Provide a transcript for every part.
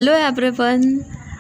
Hello everyone,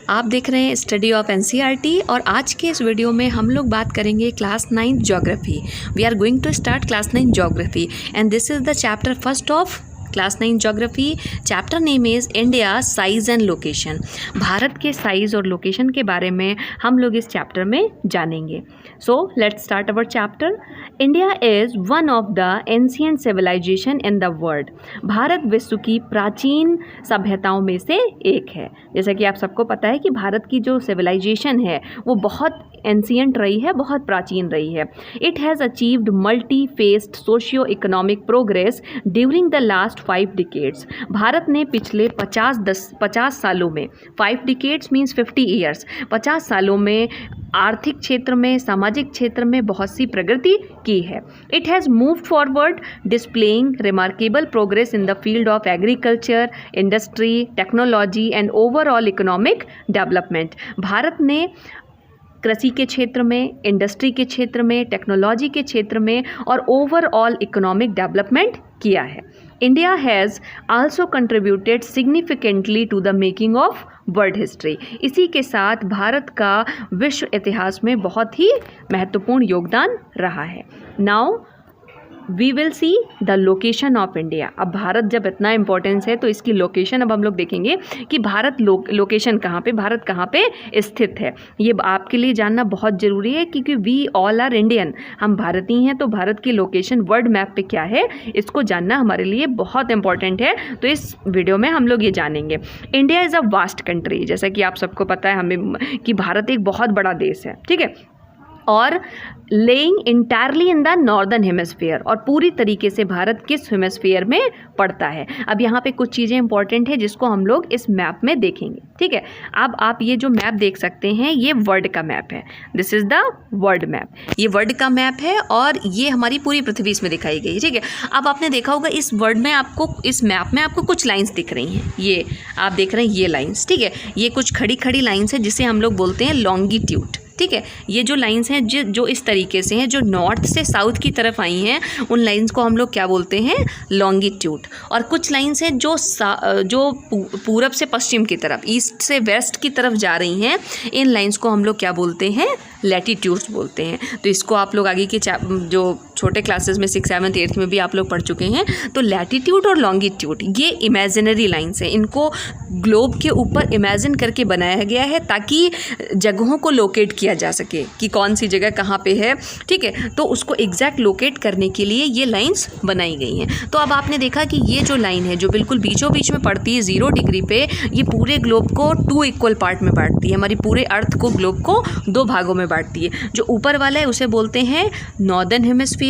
आप देख रहे हैं स्टडी ऑफ एनसीईआरटी और आज के इस वीडियो में हम लोग बात करेंगे class 9 geography. We are going to start class 9 geography and this is the chapter first of class 9 geography. Chapter name is India size and location. Bharat के साइज़ और लोकेशन के बारे में हम लोग इस चैप्टर में जानेंगे। So let's start our chapter. India is one of the ancient civilisation in the world. Bharat विश्व की प्राचीन सभ्यताओं में से एक है। जैसा कि आप सबको पता है कि भारत की जो सिविलाइजेशन है वो बहुत एंशिएंट रही है, बहुत प्राचीन रही है। It has achieved multi faced socio economic progress during the last 5 decades. Bharat ने पिछले 50 सालों में, 5 डिकेड्स मीन्स 50 ईयर्स, 50 सालों में आर्थिक क्षेत्र में, सामाजिक क्षेत्र में बहुत सी प्रगति की है। It has moved forward displaying remarkable progress in the field of agriculture, industry, technology and overall economic development. Bharat ने कृषि के क्षेत्र में, इंडस्ट्री के क्षेत्र में, टेक्नोलॉजी के क्षेत्र में और ओवरऑल इकोनॉमिक डेवलपमेंट किया है। India has also contributed significantly to the making of world history. इसी के साथ भारत का विश्व इतिहास में बहुत ही महत्वपूर्ण योगदान रहा है। Now we will see the location of India. अब भारत जब इतना इम्पोर्टेंस है तो इसकी लोकेशन अब हम लोग देखेंगे कि भारत लोकेशन कहाँ पे, भारत कहाँ पे स्थित है। ये आपके लिए जानना बहुत ज़रूरी है क्योंकि वी ऑल आर इंडियन, हम भारतीय हैं, तो भारत की लोकेशन वर्ल्ड मैप पे क्या है इसको जानना हमारे लिए बहुत इंपॉर्टेंट है। तो इस वीडियो में हम लोग ये जानेंगे। India is a vast country. जैसा कि आप सबको पता है हमें कि भारत एक बहुत बड़ा देश है, ठीक है, और laying entirely in the northern hemisphere. और पूरी तरीके से भारत किस हेमिस्फीयर में पड़ता है। अब यहाँ पे कुछ चीज़ें इंपॉर्टेंट है जिसको हम लोग इस मैप में देखेंगे, ठीक है। अब आप ये जो मैप देख सकते हैं ये वर्ल्ड का मैप है। This is the world map. ये वर्ल्ड का मैप है और ये हमारी पूरी पृथ्वी इसमें दिखाई गई है, ठीक है। अब आपने देखा होगा इस वर्ल्ड में आपको, इस मैप में आपको कुछ लाइन्स दिख रही हैं। ये आप देख रहे हैं ये लाइन्स, ठीक है। ये कुछ खड़ी खड़ी लाइन्स है जिसे हम लोग बोलते हैं लॉन्गिट्यूड, ठीक है। ये जो लाइंस हैं जो इस तरीके से हैं, जो नॉर्थ से साउथ की तरफ आई हैं, उन लाइंस को हम लोग क्या बोलते हैं, लॉन्गिट्यूड। और कुछ लाइंस हैं जो पूरब से पश्चिम की तरफ, ईस्ट से वेस्ट की तरफ जा रही हैं, इन लाइंस को हम लोग क्या बोलते हैं, लैटिट्यूड्स बोलते हैं। तो इसको आप लोग आगे के जो छोटे क्लासेस में 6th 7th 8th में भी आप लोग पढ़ चुके हैं। तो लैटिट्यूड और लॉन्गिट्यूड ये इमेजिनरी लाइंस हैं। इनको ग्लोब के ऊपर इमेजिन करके बनाया गया है ताकि जगहों को लोकेट किया जा सके कि कौन सी जगह कहाँ पे है, ठीक है। तो उसको एग्जैक्ट लोकेट करने के लिए ये लाइंस बनाई गई हैं। तो अब आपने देखा कि ये जो लाइन है जो बिल्कुल बीचों बीच में पड़ती है 0 डिग्री पे, ये पूरे ग्लोब को 2 इक्वल पार्ट में बांटती है। हमारी पूरे अर्थ को, ग्लोब को 2 भागों में बांटती है। जो ऊपर वाला है उसे बोलते हैं नॉर्दर्न हेमिस्फीयर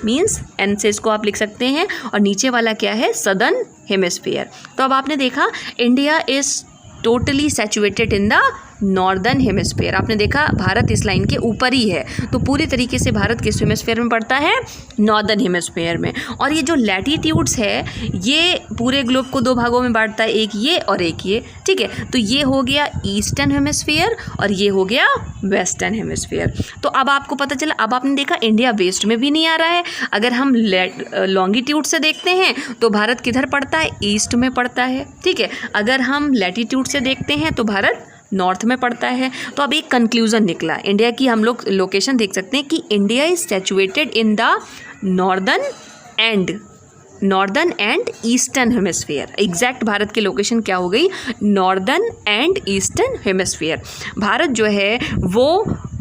मीन्स एन से इसको आप लिख सकते हैं, और नीचे वाला क्या है, सदर्न हेमिस्फीयर। तो अब आपने देखा India is totally saturated in the northern hemisphere. आपने देखा भारत इस लाइन के ऊपर ही है, तो पूरी तरीके से भारत किस हेमिस्फीयर में पड़ता है, नॉर्दर्न हेमिस्फीयर में। और ये जो लैटिट्यूड्स है ये पूरे ग्लोब को 2 भागों में बांटता है, एक ये और एक ये, ठीक है। तो ये हो गया ईस्टर्न हेमिस्फीयर और ये हो गया वेस्टर्न हेमिस्फीयर। तो अब आपको पता चला, अब आपने देखा इंडिया वेस्ट में भी नहीं आ रहा है। अगर हम लॉन्गिट्यूड से देखते हैं तो भारत किधर पड़ता है, ईस्ट में पड़ता है, ठीक है। अगर हम लैटिट्यूड से देखते हैं तो भारत नॉर्थ में पड़ता है। तो अब एक कंक्लूजन निकला इंडिया की, हम लोग लोकेशन देख सकते हैं कि India is saturated in the northern and eastern hemisphere. Exact Bharat की लोकेशन क्या हो गई, northern and eastern hemisphere. Bharat जो है वो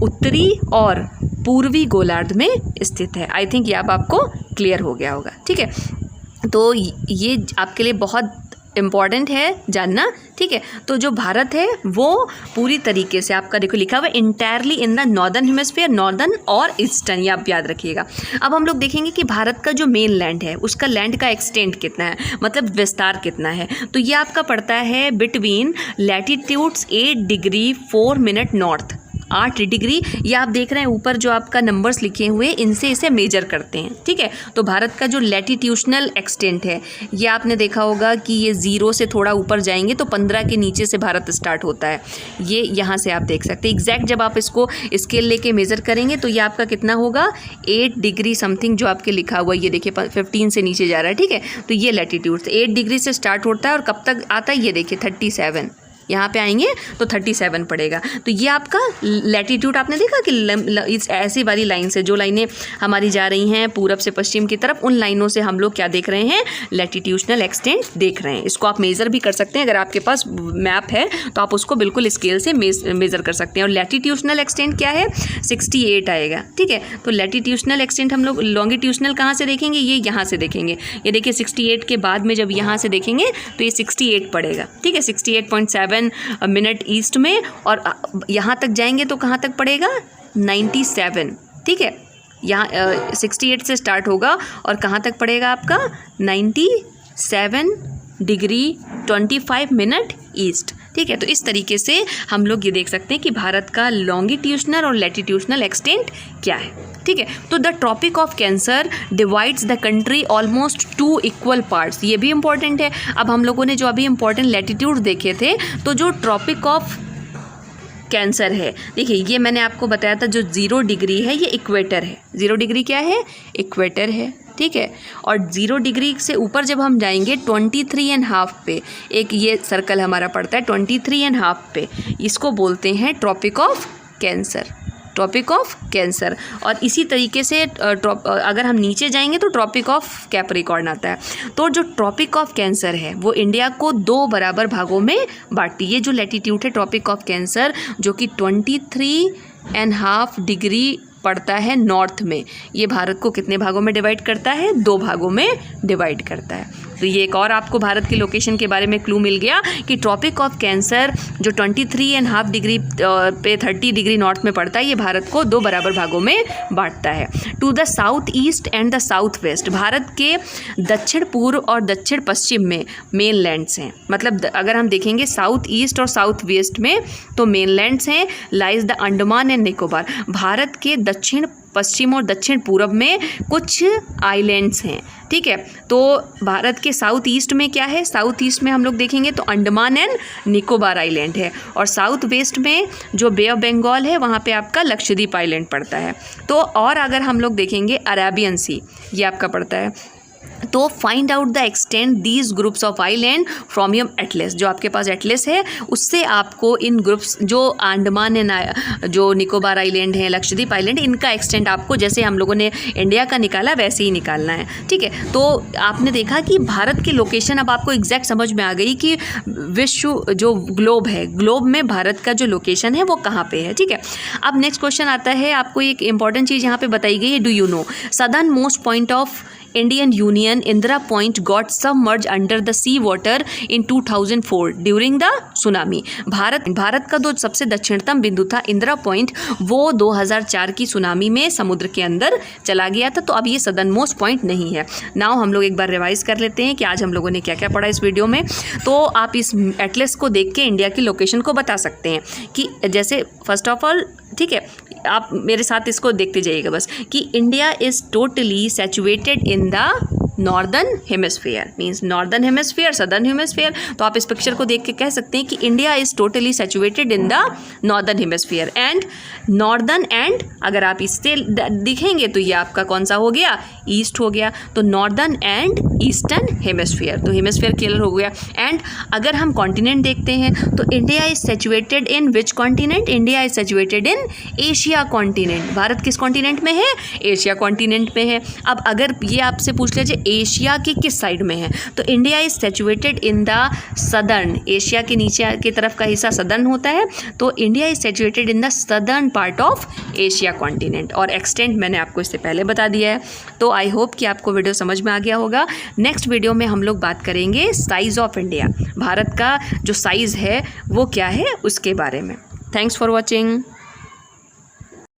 उत्तरी और पूर्वी गोलार्ध में स्थित है। आई थिंक ये अब आपको क्लियर हो गया होगा, ठीक है। तो ये आपके लिए बहुत इम्पॉर्टेंट है जानना, ठीक है। तो जो भारत है वो पूरी तरीके से आपका देखो लिखा हुआ है entirely in the northern hemisphere, northern और ईस्टर्न, ये आप याद रखिएगा। अब हम लोग देखेंगे कि भारत का जो मेन लैंड है उसका लैंड का एक्सटेंट कितना है, मतलब विस्तार कितना है। तो ये आपका पड़ता है between latitudes 8 degree 4 minute north, 8 degree. ये आप देख रहे हैं ऊपर जो आपका नंबर्स लिखे हुए हैं इनसे इसे मेजर करते हैं, ठीक है। तो भारत का जो लैटिट्यूशनल एक्सटेंट है ये आपने देखा होगा कि ये 0 से थोड़ा ऊपर जाएंगे तो 15 के नीचे से भारत स्टार्ट होता है। ये यहाँ से आप देख सकते हैं एग्जैक्ट, जब आप इसको स्केल लेके मेज़र करेंगे तो ये आपका कितना होगा, 8 डिग्री समथिंग जो आपके लिखा हुआ है, ये देखिए 15 से नीचे जा रहा है, ठीक है। तो ये लैटिट्यूड 8 डिग्री से स्टार्ट होता है और कब तक आता है ये देखिए 37, यहाँ पे आएंगे तो 37 पड़ेगा। तो ये आपका लैटीट्यूड आपने देखा कि इस ऐसी वाली लाइन से, जो लाइनें हमारी जा रही हैं पूरब से पश्चिम की तरफ, उन लाइनों से हम लोग क्या देख रहे हैं, लैटीट्यूशनल एक्सटेंट देख रहे हैं। इसको आप मेज़र भी कर सकते हैं, अगर आपके पास मैप है तो आप उसको बिल्कुल स्केल से मेज़र कर सकते हैं। और लैटीट्यूशनल एक्सटेंट क्या है, 68 आएगा, ठीक है। तो लैटीट्यूशनल एक्सटेंट हम लोग लॉन्गिट्यूशनल कहाँ से देखेंगे, ये यहाँ से देखेंगे। ये देखिए 68 के बाद में जब यहाँ से देखेंगे तो ये 68 पड़ेगा, ठीक है, 68.7 मिनट ईस्ट में। और यहाँ तक जाएंगे तो कहाँ तक पड़ेगा, 97, ठीक है। यहाँ 68 से स्टार्ट होगा और कहाँ तक पड़ेगा आपका, 97 डिग्री 25 मिनट ईस्ट, ठीक है। तो इस तरीके से हम लोग ये देख सकते हैं कि भारत का लॉन्गिट्यूशनल और लैटीट्यूशनल एक्सटेंट क्या है, ठीक है। तो the tropic of cancer divides the country almost 2 equal parts, ये भी इंपॉर्टेंट है। अब हम लोगों ने जो अभी इंपॉर्टेंट लैटीट्यूड देखे थे, तो जो ट्रॉपिक ऑफ कैंसर है, देखिए ये मैंने आपको बताया था, जो 0 डिग्री है ये इक्वेटर है। 0 डिग्री क्या है, इक्वेटर है, ठीक है। और 0 डिग्री से ऊपर जब हम जाएंगे 23.5 पे, एक ये सर्कल हमारा पड़ता है 23.5 पे, इसको बोलते हैं tropic of cancer, tropic of cancer. और इसी तरीके से अगर हम नीचे जाएंगे तो ट्रॉपिक ऑफ कैप्रिकॉर्न आता है। तो जो ट्रॉपिक ऑफ कैंसर है वो इंडिया को 2 बराबर भागों में बांटती है। ये जो लैटीट्यूड है ट्रॉपिक ऑफ कैंसर, जो कि 23.5 डिग्री पड़ता है नॉर्थ में, ये भारत को कितने भागों में डिवाइड करता है, 2 भागों में डिवाइड करता है। तो ये एक और आपको भारत की लोकेशन के बारे में क्लू मिल गया कि ट्रॉपिक ऑफ कैंसर जो 23.5 डिग्री पे 30 डिग्री नॉर्थ में पड़ता है, ये भारत को 2 बराबर भागों में बांटता है। To the south east and the south west, Bharat के दक्षिण पूर्व और दक्षिण पश्चिम में मेन लैंड्स हैं। मतलब अगर हम देखेंगे साउथ ईस्ट और साउथ वेस्ट में तो मेन लैंड्स हैं, lies the Andaman and Nicobar. Bharat के दक्षिण पश्चिम और दक्षिण पूर्व में कुछ आइलैंड्स हैं, ठीक है। तो भारत के साउथ ईस्ट में क्या है, साउथ ईस्ट में हम लोग देखेंगे तो अंडमान एंड निकोबार आइलैंड है। और साउथ वेस्ट में जो बे ऑफ बंगाल है वहाँ पे आपका लक्षद्वीप आइलैंड पड़ता है। तो और अगर हम लोग देखेंगे अरेबियन सी, ये आपका पड़ता है। तो find out the extent these groups of island from your Atlas, जो आपके पास एटलस है उससे आपको इन ग्रुप्स, जो अंडमान एंड जो निकोबार आइलैंड है, लक्षद्वीप आइलैंड, इनका एक्सटेंट आपको जैसे हम लोगों ने इंडिया का निकाला वैसे ही निकालना है, ठीक है। तो आपने देखा कि भारत की लोकेशन अब आपको एग्जैक्ट समझ में आ गई कि विश्व जो ग्लोब है, ग्लोब में भारत का जो लोकेशन है वो कहाँ पे है, ठीक है। अब नेक्स्ट क्वेश्चन आता है, आपको एक इंपॉर्टेंट चीज़ यहाँ पे बताई गई है, do you know southern most point of Indian Union, Indira Point got submerged under the sea water in 2004 during the tsunami. Bharat का जो सबसे दक्षिणतम बिंदु था इंदिरा पॉइंट, वो 2004 की सुनामी में समुद्र के अंदर चला गया था। तो अब ये सदर्न मोस्ट पॉइंट नहीं है। नाउ हम लोग एक बार रिवाइज कर लेते हैं कि आज हम लोगों ने क्या क्या पढ़ा इस वीडियो में। तो आप इस एटलस को देख के इंडिया की लोकेशन को बता सकते हैं कि जैसे फर्स्ट ऑफ ऑल, ठीक है, आप मेरे साथ इसको देखते जाइएगा बस, कि India is totally saturated in the northern hemisphere, means northern hemisphere, southern hemisphere. तो आप इस पिक्चर को देख के कह सकते हैं कि India is totally saturated in the northern hemisphere and northern and, अगर आप इससे दिखेंगे तो ये आपका कौन सा हो गया, ईस्ट हो गया। तो नॉर्दर्न एंड ईस्टर्न हेमिस्फीयर, तो हेमिस्फीयर क्लियर हो गया। एंड अगर हम कॉन्टिनेंट देखते हैं तो India is saturated in which continent, India is saturated in Asia continent. Bharat किस कॉन्टिनेंट में है, एशिया कॉन्टिनेंट में है। अब अगर ये आपसे पूछ लीजिए एशिया के किस साइड में है, तो India is saturated in the southern, Asia के नीचे की तरफ का हिस्सा सदर्न होता है, तो India is saturated in the southern part of Asia continent. और एक्सटेंट मैंने आपको इससे पहले बता दिया है। तो आई होप कि आपको वीडियो समझ में आ गया होगा। नेक्स्ट वीडियो में हम लोग बात करेंगे साइज़ ऑफ इंडिया, भारत का जो साइज़ है वो क्या है उसके बारे में। Thanks for watching.